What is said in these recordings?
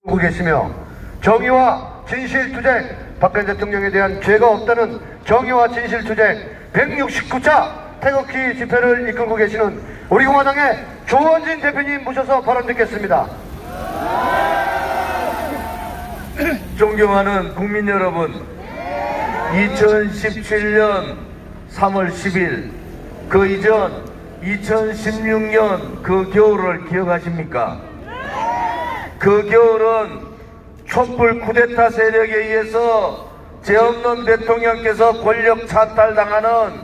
하고 계시며 정의와 진실투쟁, 박근혜 대통령에 대한 죄가 없다는 정의와 진실투쟁 169차 태극기 집회를 이끌고 계시는 우리 공화당의 조원진 대표님 모셔서 발언 듣겠습니다. 존경하는 국민 여러분, 2017년 3월 10일 그 이전 2016년 그 겨울을 기억하십니까? 그 겨울은 촛불 쿠데타 세력에 의해서 죄 없는 대통령께서 권력 찬탈당하는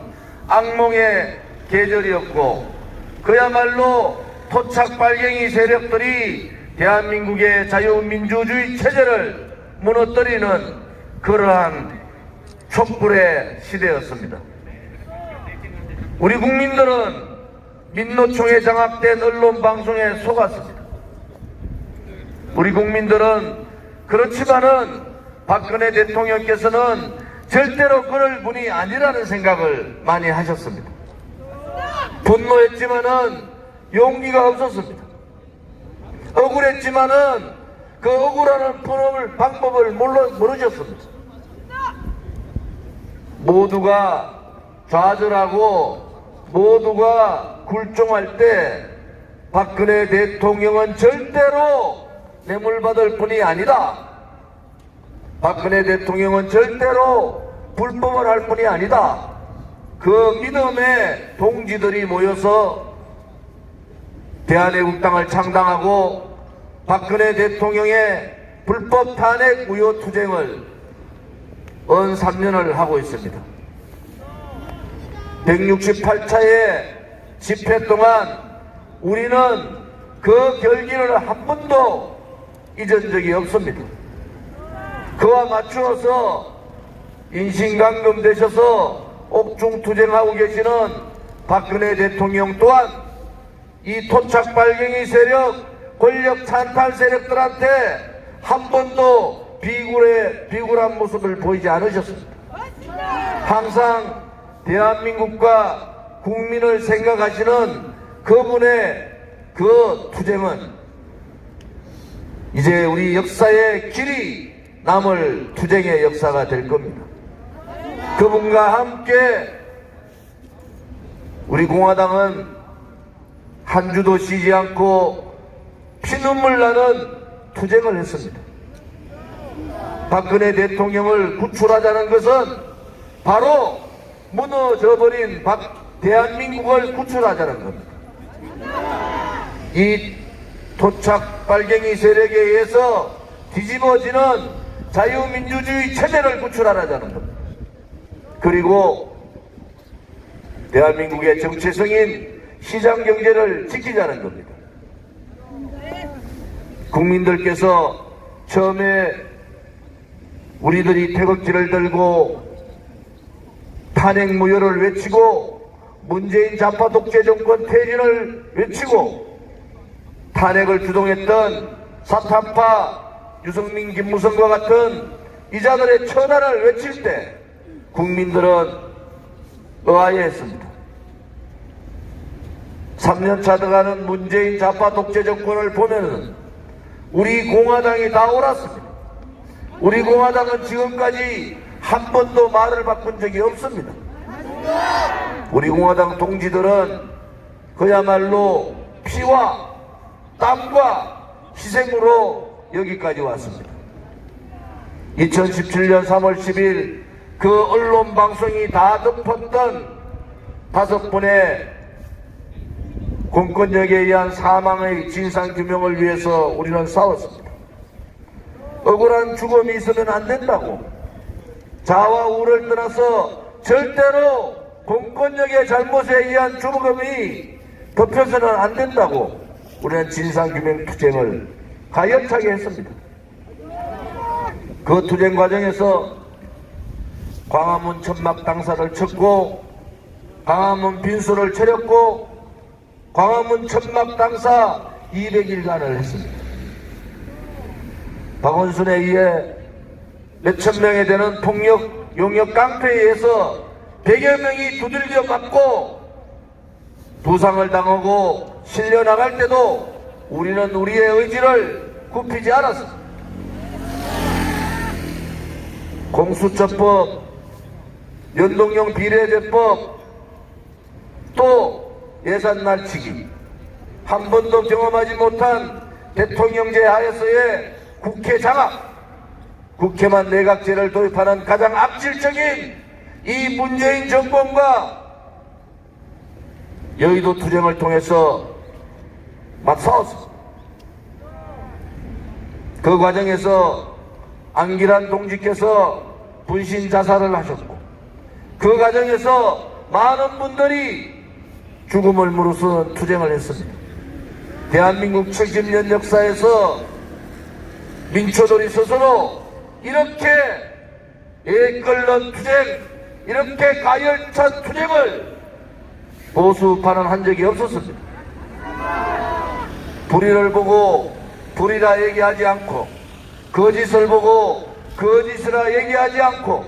악몽의 계절이었고, 그야말로 토착 빨갱이 세력들이 대한민국의 자유민주주의 체제를 무너뜨리는 그러한 촛불의 시대였습니다. 우리 국민들은 민노총에 장악된 언론 방송에 속았습니다. 우리 국민들은 그렇지만은 박근혜 대통령께서는 절대로 그럴 분이 아니라는 생각을 많이 하셨습니다. 분노했지만은 용기가 없었습니다. 억울했지만은 그 억울하는 푸는 방법을 모르셨습니다. 모두가 좌절하고 모두가 굴종할 때 박근혜 대통령은 절대로 뇌물받을 뿐이 아니다. 박근혜 대통령은 절대로 불법을 할 뿐이 아니다. 그 믿음의 동지들이 모여서 대한애국당을 창당하고 박근혜 대통령의 불법 탄핵 무효 투쟁을 3년을 하고 있습니다. 168차의 집회 동안 우리는 그 결기를 한 번도 잊은 적이 없습니다. 그와 맞추어서 인신강금 되셔서 옥중투쟁하고 계시는 박근혜 대통령 또한 이 토착 빨갱이 세력, 권력 찬탈 세력들한테 한 번도 비굴한 모습을 보이지 않으셨습니다. 항상 대한민국과 국민을 생각하시는 그분의 그 투쟁은 이제 우리 역사의 길이 남을 투쟁의 역사가 될 겁니다. 그분과 함께 우리 공화당은 한 주도 쉬지 않고 피눈물 나는 투쟁을 했습니다. 박근혜 대통령을 구출하자는 것은 바로 무너져버린 대한민국을 구출하자는 겁니다. 이 토착 빨갱이 세력에 의해서 뒤집어지는 자유민주주의 체제를 구출하자는 겁니다. 그리고 대한민국의 정체성인 시장경제를 지키자는 겁니다. 국민들께서 처음에 우리들이 태극기를 들고 탄핵 무효를 외치고 문재인 좌파 독재 정권 퇴진을 외치고 탄핵을 주동했던 사탄파 유승민, 김무성과 같은 이자들의 처단을 외칠 때 국민들은 의아해했습니다. 3년차 들어가는 문재인 좌파 독재 정권을 보면은 우리 공화당이 다 옳았습니다. 우리 공화당은 지금까지 한 번도 말을 바꾼 적이 없습니다. 우리 공화당 동지들은 그야말로 피와 땀과 희생으로 여기까지 왔습니다. 2017년 3월 10일 그 언론 방송이 다 덮었던 5분의 공권력에 의한 사망의 진상규명을 위해서 우리는 싸웠습니다. 억울한 죽음이 있으면 안 된다고, 자와 우를 떠나서 절대로 공권력의 잘못에 의한 죽음이 덮여서는 안 된다고 우리는 진상규명 투쟁을 가열차게 했습니다. 그 투쟁 과정에서 광화문 천막 당사를 쳤고 광화문 빈소를 차렸고 광화문 천막 당사 200일간을 했습니다. 박원순에 의해 몇천 명에 되는 폭력 용역 깡패에 의해서 100여 명이 두들겨 맞고 부상을 당하고 실려나갈 때도 우리는 우리의 의지를 굽히지 않았습니다. 공수처법, 연동형 비례대법, 또 예산 날치기, 한 번도 경험하지 못한 대통령제 하에서의 국회 장악, 국회만 내각제를 도입하는 가장 악질적인 이 문재인 정권과 여의도 투쟁을 통해서 맞서었습니다. 그 과정에서 안기란 동지께서 분신 자살을 하셨고, 그 과정에서 많은 분들이 죽음을 무릅쓰는 투쟁을 했습니다. 대한민국 70년 역사에서 민초들이 스스로 이렇게 애끓는 투쟁, 이렇게 가열찬 투쟁을 보수파는 한 적이 없었습니다. 불의를 보고 불의라 얘기하지 않고, 거짓을 보고 거짓이라 얘기하지 않고,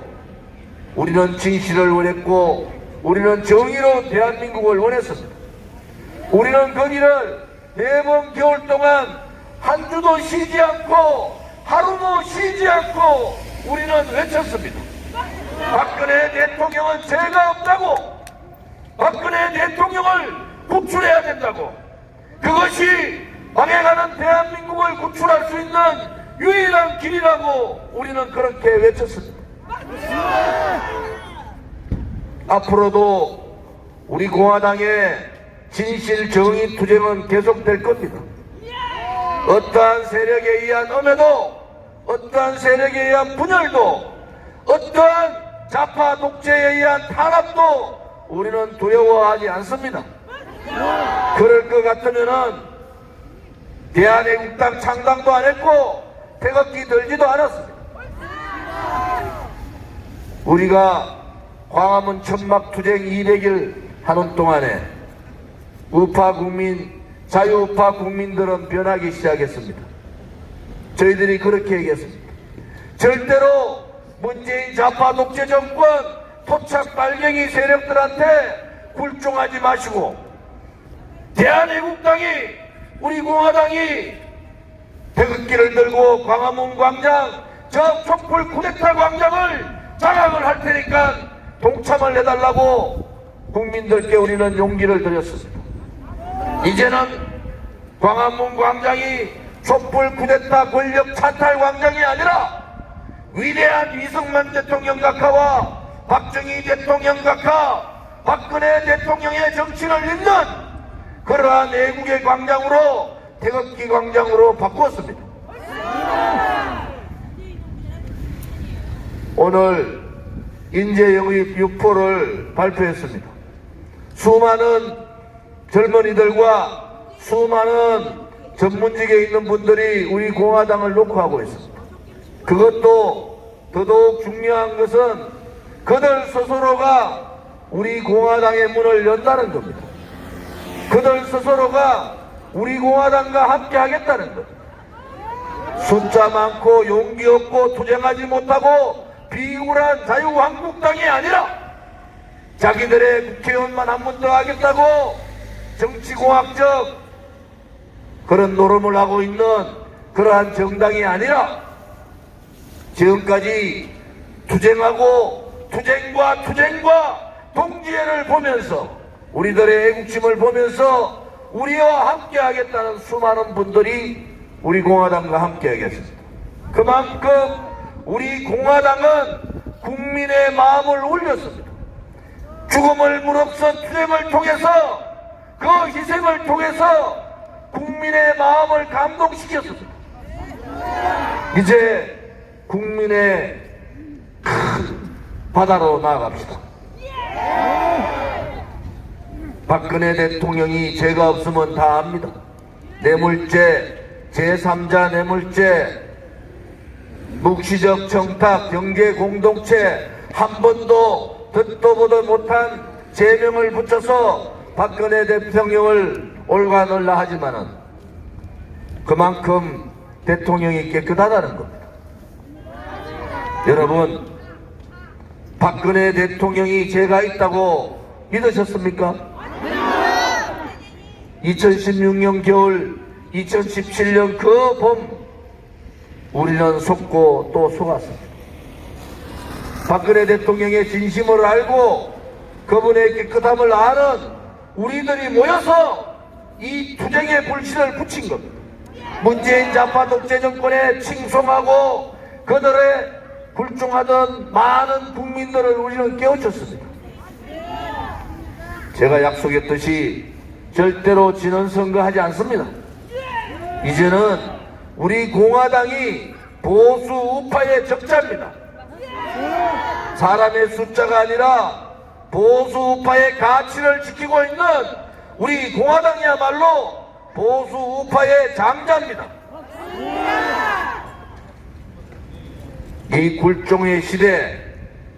우리는 진실을 원했고 우리는 정의로운 대한민국을 원했습니다. 우리는 거기를 4번 겨울 동안 한 주도 쉬지 않고 하루도 쉬지 않고 우리는 외쳤습니다. 박근혜 대통령은 죄가 없다고, 박근혜 대통령을 구출해야 된다고, 그것이 방해가는 대한민국을 구출할 수 있는 유일한 길이라고 우리는 그렇게 외쳤습니다. 앞으로도 우리 공화당의 진실 정의 투쟁은 계속될 겁니다. 어떠한 세력에 의한 엄해도, 어떠한 세력에 의한 분열도, 어떠한 좌파 독재에 의한 탄압도 우리는 두려워하지 않습니다. 그럴 것 같으면은 대한애국당 창당도 안 했고 태극기 들지도 않았습니다. 우리가 광화문 천막투쟁 200일 하는 동안에 우파 국민, 자유우파 국민들은 변하기 시작했습니다. 저희들이 그렇게 얘기했습니다. 절대로 문재인 좌파 독재 정권 토착 빨갱이 세력들한테 굴종하지 마시고, 대한애국당이, 우리 공화당이 태극기를 들고 광화문 광장, 저 촛불 쿠데타 광장을 장악을 할 테니까 동참을 해달라고 국민들께 우리는 용기를 드렸습니다. 이제는 광화문 광장이 촛불 쿠데타 권력 찬탈 광장이 아니라 위대한 이승만 대통령 각하와 박정희 대통령 각하, 박근혜 대통령의 정신을 잇는 그러한 애국의 광장으로, 태극기 광장으로 바꾸었습니다. 오늘 인재영입 6포를 발표했습니다. 수많은 젊은이들과 수많은 전문직에 있는 분들이 우리 공화당을 녹화하고 있습니다. 그것도 더더욱 중요한 것은 그들 스스로가 우리 공화당의 문을 연다는 겁니다. 그들 스스로가 우리 공화당과 함께 하겠다는 것. 숫자 많고 용기 없고 투쟁하지 못하고 비굴한 자유한국당이 아니라 자기들의 국회의원만 한 번 더 하겠다고 정치공학적 그런 노름을 하고 있는 그러한 정당이 아니라 지금까지 투쟁하고 투쟁과 동지애를 보면서 우리들의 애국심을 보면서 우리와 함께 하겠다는 수많은 분들이 우리 공화당과 함께 하겠습니다. 그만큼 우리 공화당은 국민의 마음을 울렸습니다. 죽음을 무릅쓴 투쟁을 통해서, 그 희생을 통해서 국민의 마음을 감동시켰습니다. 이제 국민의 큰 바다로 나아갑시다. 박근혜 대통령이 죄가 없으면 다 압니다. 뇌물죄, 제3자 뇌물죄, 묵시적 청탁, 경제공동체, 한 번도 듣도 보도 못한 제명을 붙여서 박근혜 대통령을 올가놀라 하지만은 그만큼 대통령이 깨끗하다는 겁니다. 여러분, 박근혜 대통령이 죄가 있다고 믿으셨습니까? 2016년 겨울, 2017년 그 봄, 우리는 속고 또 속았습니다. 박근혜 대통령의 진심을 알고 그분의 깨끗함을 아는 우리들이 모여서 이 투쟁의 불씨를 붙인 겁니다. 문재인 좌파 독재 정권에 칭송하고 그들의 굴종하던 많은 국민들을 우리는 깨우쳤습니다. 제가 약속했듯이 절대로 지는 선거 하지 않습니다. 이제는 우리 공화당이 보수 우파의 적자입니다. 사람의 숫자가 아니라 보수 우파의 가치를 지키고 있는 우리 공화당이야말로 보수 우파의 장자입니다. 이 굴종의 시대,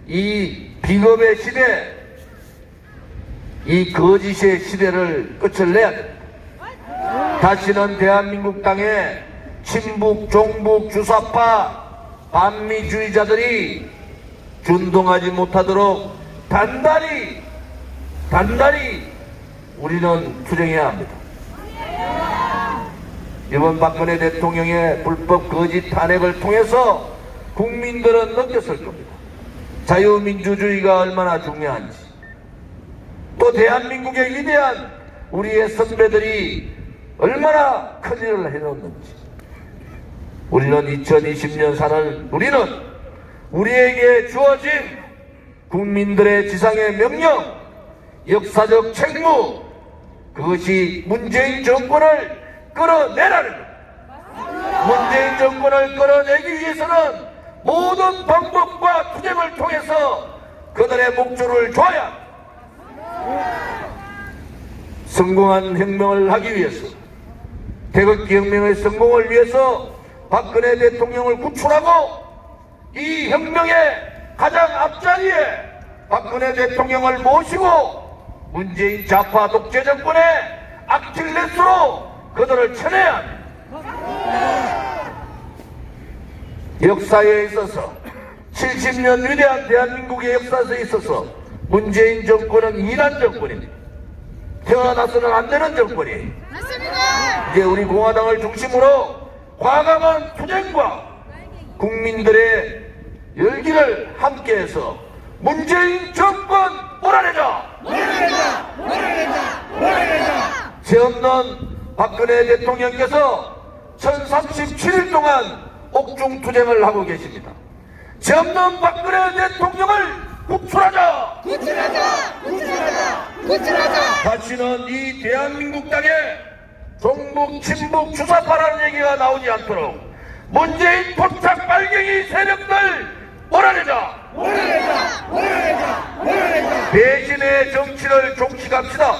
이 비겁의 시대, 이 거짓의 시대를 끝을 내야 됩니다. 다시는 대한민국 땅에 친북, 종북, 주사파, 반미주의자들이 준동하지 못하도록 단단히 우리는 투쟁해야 합니다. 이번 박근혜 대통령의 불법 거짓 탄핵을 통해서 국민들은 느꼈을 겁니다. 자유민주주의가 얼마나 중요한지, 또 대한민국의 위대한 우리의 선배들이 얼마나 큰 일을 해놓는지. 우리는 2020년 사는 우리는 우리에게 주어진 국민들의 지상의 명령, 역사적 책무, 그것이 문재인 정권을 끌어내라는 것. 문재인 정권을 끌어내기 위해서는 모든 방법과 투쟁을 통해서 그들의 목줄을 줘야 합니다. 성공한 혁명을 하기 위해서, 태극기 혁명의 성공을 위해서 박근혜 대통령을 구출하고 이 혁명의 가장 앞자리에 박근혜 대통령을 모시고 문재인 좌파 독재 정권의 아킬레스로 그들을 쳐내야 합니다. 역사에 있어서 70년 위대한 대한민국의 역사에 있어서 문재인 정권은 이란 정권입니다. 태어나서는 안 되는 정권이에요. 맞습니다. 이제 우리 공화당을 중심으로 과감한 투쟁과 국민들의 열기를 함께해서 문재인 정권 몰아내자! 죄 없는 박근혜 대통령께서 1037일 동안 옥중 투쟁을 하고 계십니다. 죄 없는 박근혜 대통령을 구출하자! 다시는 이 대한민국 땅에 종북, 친북, 주사파라는 얘기가 나오지 않도록 문재인 포착 빨갱이 세력들 몰아내자! 배신의 정치를 종식합시다.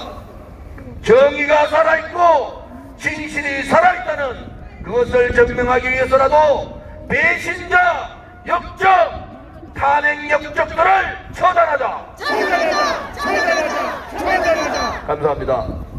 정의가 살아있고 진실이 살아있다는 그것을 증명하기 위해서라도 배신자, 역적, 탄핵 역적들을 처단하자! 감사합니다.